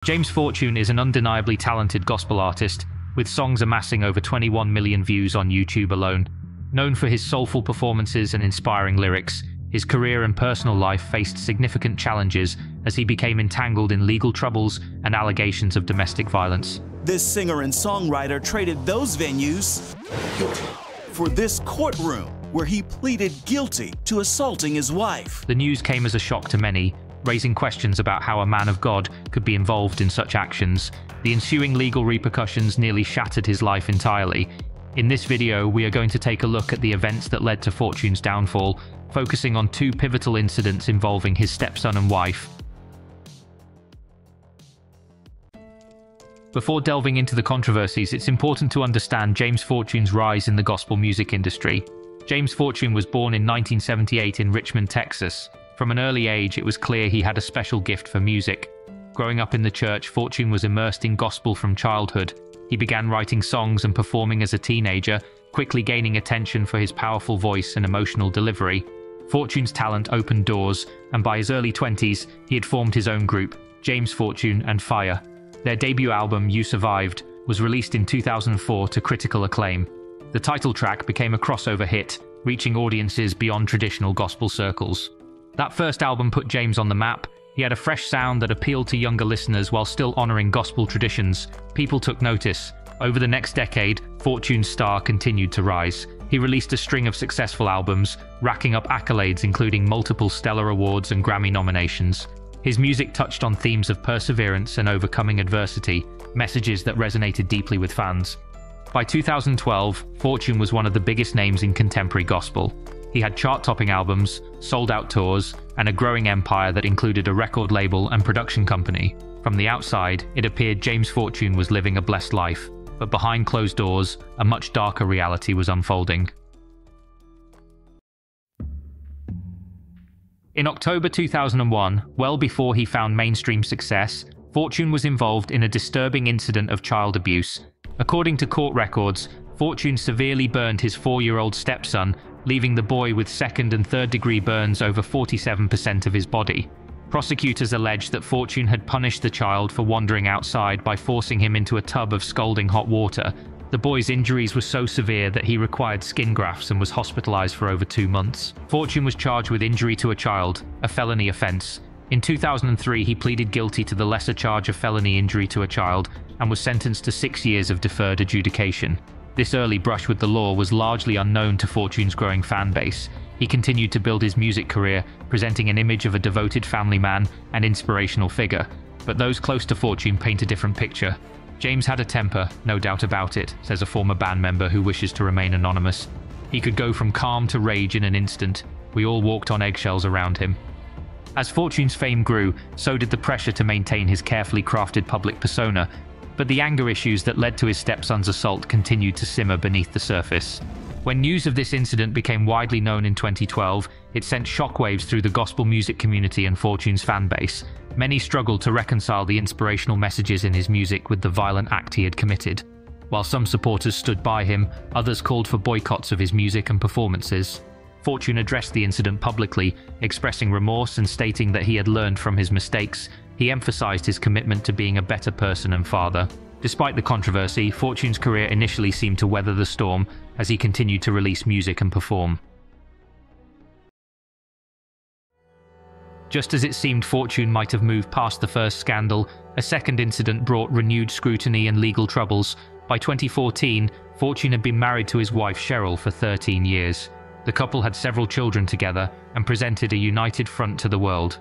James Fortune is an undeniably talented gospel artist, with songs amassing over 21 million views on YouTube alone. Known for his soulful performances and inspiring lyrics, his career and personal life faced significant challenges as he became entangled in legal troubles and allegations of domestic violence. This singer and songwriter traded those venues for this courtroom, where he pleaded guilty to assaulting his wife. The news came as a shock to many, raising questions about how a man of God could be involved in such actions. The ensuing legal repercussions nearly shattered his life entirely. In this video, we are going to take a look at the events that led to Fortune's downfall, focusing on two pivotal incidents involving his stepson and wife. Before delving into the controversies, it's important to understand James Fortune's rise in the gospel music industry. James Fortune was born in 1978 in Richmond, Texas. From an early age, it was clear he had a special gift for music. Growing up in the church, Fortune was immersed in gospel from childhood. He began writing songs and performing as a teenager, quickly gaining attention for his powerful voice and emotional delivery. Fortune's talent opened doors, and by his early 20s, he had formed his own group, James Fortune and Fire. Their debut album, You Survived, was released in 2004 to critical acclaim. The title track became a crossover hit, reaching audiences beyond traditional gospel circles. That first album put James on the map. He had a fresh sound that appealed to younger listeners while still honoring gospel traditions. People took notice. Over the next decade, Fortune's star continued to rise. He released a string of successful albums, racking up accolades including multiple Stellar Awards and Grammy nominations. His music touched on themes of perseverance and overcoming adversity, messages that resonated deeply with fans. By 2012, Fortune was one of the biggest names in contemporary gospel. He had chart-topping albums, sold-out tours, and a growing empire that included a record label and production company. From the outside, it appeared James Fortune was living a blessed life, but behind closed doors, a much darker reality was unfolding. In October 2001, well before he found mainstream success, Fortune was involved in a disturbing incident of child abuse. According to court records, Fortune severely burned his 4-year-old stepson, leaving the boy with second and third-degree burns over 47% of his body. Prosecutors alleged that Fortune had punished the child for wandering outside by forcing him into a tub of scalding hot water. The boy's injuries were so severe that he required skin grafts and was hospitalized for over 2 months. Fortune was charged with injury to a child, a felony offense. In 2003, he pleaded guilty to the lesser charge of felony injury to a child and was sentenced to 6 years of deferred adjudication. This early brush with the law was largely unknown to Fortune's growing fan base. He continued to build his music career, presenting an image of a devoted family man and inspirational figure. But those close to Fortune paint a different picture. James had a temper, no doubt about it, says a former band member who wishes to remain anonymous. He could go from calm to rage in an instant. We all walked on eggshells around him. As Fortune's fame grew, so did the pressure to maintain his carefully crafted public persona. But the anger issues that led to his stepson's assault continued to simmer beneath the surface. When news of this incident became widely known in 2012, it sent shockwaves through the gospel music community and Fortune's fan base. Many struggled to reconcile the inspirational messages in his music with the violent act he had committed. While some supporters stood by him, others called for boycotts of his music and performances. Fortune addressed the incident publicly, expressing remorse and stating that he had learned from his mistakes. He emphasized his commitment to being a better person and father. Despite the controversy, Fortune's career initially seemed to weather the storm as he continued to release music and perform. Just as it seemed Fortune might have moved past the first scandal, a second incident brought renewed scrutiny and legal troubles. By 2014, Fortune had been married to his wife Cheryl for 13 years. The couple had several children together and presented a united front to the world.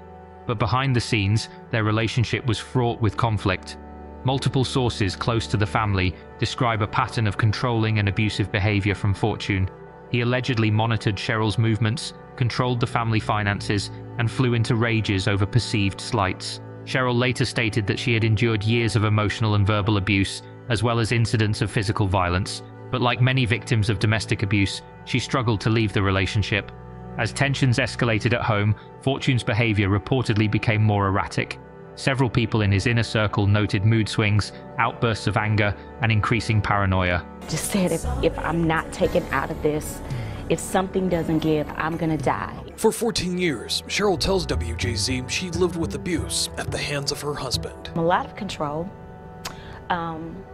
But behind the scenes, their relationship was fraught with conflict. Multiple sources close to the family describe a pattern of controlling and abusive behavior from Fortune. He allegedly monitored Cheryl's movements, controlled the family finances, and flew into rages over perceived slights. Cheryl later stated that she had endured years of emotional and verbal abuse, as well as incidents of physical violence. But like many victims of domestic abuse, she struggled to leave the relationship. As tensions escalated at home, Fortune's behavior reportedly became more erratic. Several people in his inner circle noted mood swings, outbursts of anger, and increasing paranoia. Just said if I'm not taken out of this, if something doesn't give, I'm gonna die. For 14 years, Cheryl tells WJZ she lived with abuse at the hands of her husband. A lot of control,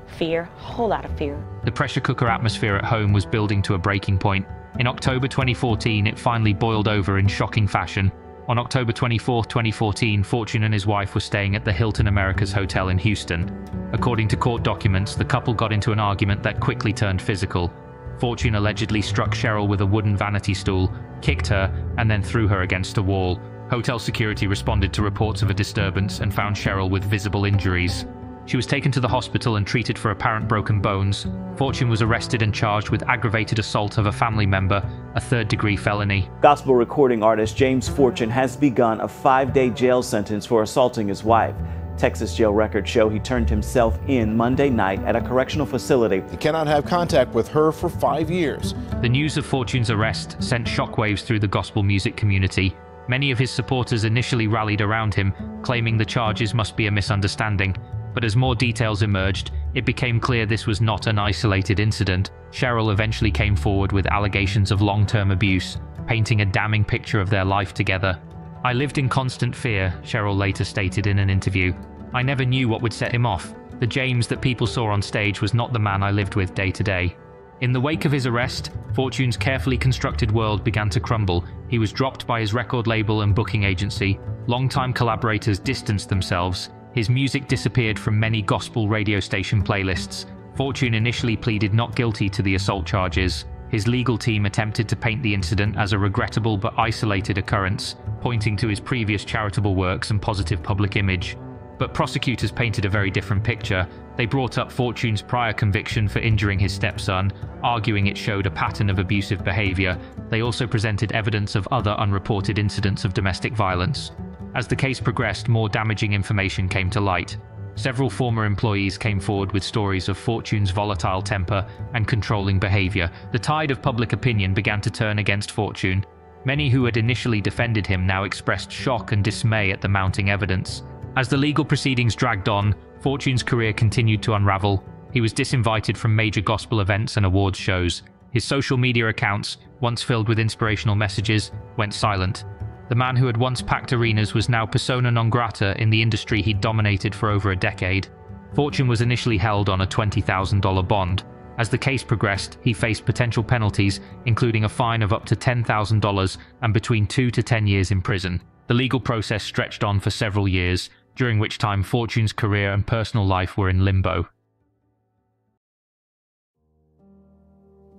fear, a whole lot of fear. The pressure cooker atmosphere at home was building to a breaking point. In October 2014, it finally boiled over in shocking fashion. On October 24, 2014, Fortune and his wife were staying at the Hilton Americas Hotel in Houston. According to court documents, the couple got into an argument that quickly turned physical. Fortune allegedly struck Cheryl with a wooden vanity stool, kicked her, and then threw her against a wall. Hotel security responded to reports of a disturbance and found Cheryl with visible injuries. She was taken to the hospital and treated for apparent broken bones. Fortune was arrested and charged with aggravated assault of a family member, a third-degree felony. Gospel recording artist James Fortune has begun a 5-day jail sentence for assaulting his wife. Texas jail records show he turned himself in Monday night at a correctional facility. He cannot have contact with her for 5 years. The news of Fortune's arrest sent shockwaves through the gospel music community. Many of his supporters initially rallied around him, claiming the charges must be a misunderstanding. But as more details emerged, it became clear this was not an isolated incident. Cheryl eventually came forward with allegations of long-term abuse, painting a damning picture of their life together. "I lived in constant fear," Cheryl later stated in an interview. "I never knew what would set him off. The James that people saw on stage was not the man I lived with day to day." In the wake of his arrest, Fortune's carefully constructed world began to crumble. He was dropped by his record label and booking agency. Longtime collaborators distanced themselves. His music disappeared from many gospel radio station playlists. Fortune initially pleaded not guilty to the assault charges. His legal team attempted to paint the incident as a regrettable but isolated occurrence, pointing to his previous charitable works and positive public image. But prosecutors painted a very different picture. They brought up Fortune's prior conviction for injuring his stepson, arguing it showed a pattern of abusive behavior. They also presented evidence of other unreported incidents of domestic violence. As the case progressed, more damaging information came to light. Several former employees came forward with stories of Fortune's volatile temper and controlling behavior. The tide of public opinion began to turn against Fortune. Many who had initially defended him now expressed shock and dismay at the mounting evidence. As the legal proceedings dragged on, Fortune's career continued to unravel. He was disinvited from major gospel events and awards shows. His social media accounts, once filled with inspirational messages, went silent. The man who had once packed arenas was now persona non grata in the industry he'd dominated for over a decade. Fortune was initially held on a $20,000 bond. As the case progressed, he faced potential penalties, including a fine of up to $10,000 and between 2 to 10 years in prison. The legal process stretched on for several years, during which time Fortune's career and personal life were in limbo.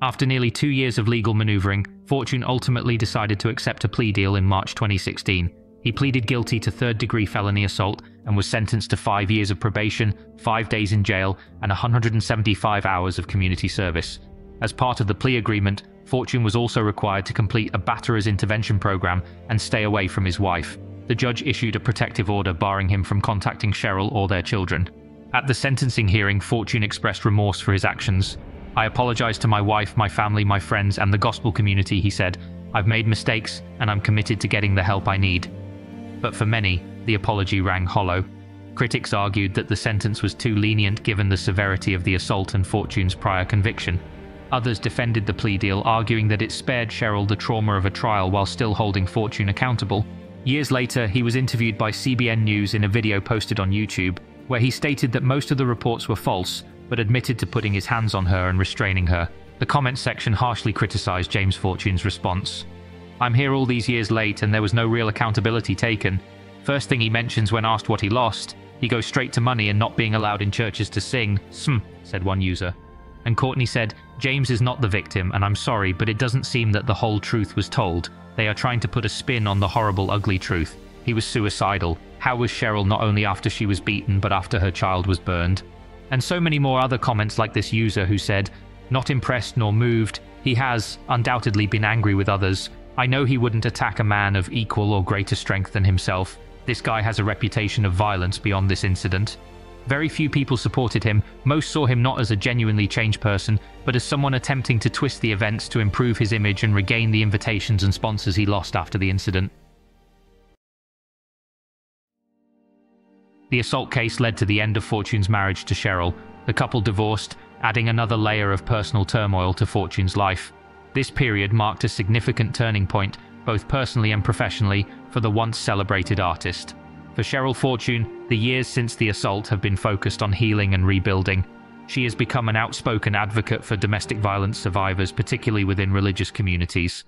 After nearly 2 years of legal maneuvering, Fortune ultimately decided to accept a plea deal in March 2016. He pleaded guilty to third-degree felony assault and was sentenced to 5 years of probation, 5 days in jail, and 175 hours of community service. As part of the plea agreement, Fortune was also required to complete a batterer's intervention program and stay away from his wife. The judge issued a protective order barring him from contacting Cheryl or their children. At the sentencing hearing, Fortune expressed remorse for his actions. "I apologize to my wife, my family, my friends, and the gospel community," he said. "I've made mistakes, and I'm committed to getting the help I need." But for many, the apology rang hollow. Critics argued that the sentence was too lenient given the severity of the assault and Fortune's prior conviction. Others defended the plea deal, arguing that it spared Cheryl the trauma of a trial while still holding Fortune accountable. Years later, he was interviewed by CBN News in a video posted on YouTube, where he stated that most of the reports were false, but admitted to putting his hands on her and restraining her. The comments section harshly criticized James Fortune's response. "I'm here all these years late and there was no real accountability taken. First thing he mentions when asked what he lost, he goes straight to money and not being allowed in churches to sing. Said one user. And Courtney said, "James is not the victim and I'm sorry, but it doesn't seem that the whole truth was told. They are trying to put a spin on the horrible, ugly truth. He was suicidal. How was Cheryl not only after she was beaten but after her child was burned?" And so many more other comments like this user who said, "Not impressed nor moved. He has undoubtedly been angry with others. I know he wouldn't attack a man of equal or greater strength than himself. This guy has a reputation of violence beyond this incident." Very few people supported him. Most saw him not as a genuinely changed person, but as someone attempting to twist the events to improve his image and regain the invitations and sponsors he lost after the incident. The assault case led to the end of Fortune's marriage to Cheryl. The couple divorced, adding another layer of personal turmoil to Fortune's life. This period marked a significant turning point, both personally and professionally, for the once celebrated artist. For Cheryl Fortune, the years since the assault have been focused on healing and rebuilding. She has become an outspoken advocate for domestic violence survivors, particularly within religious communities.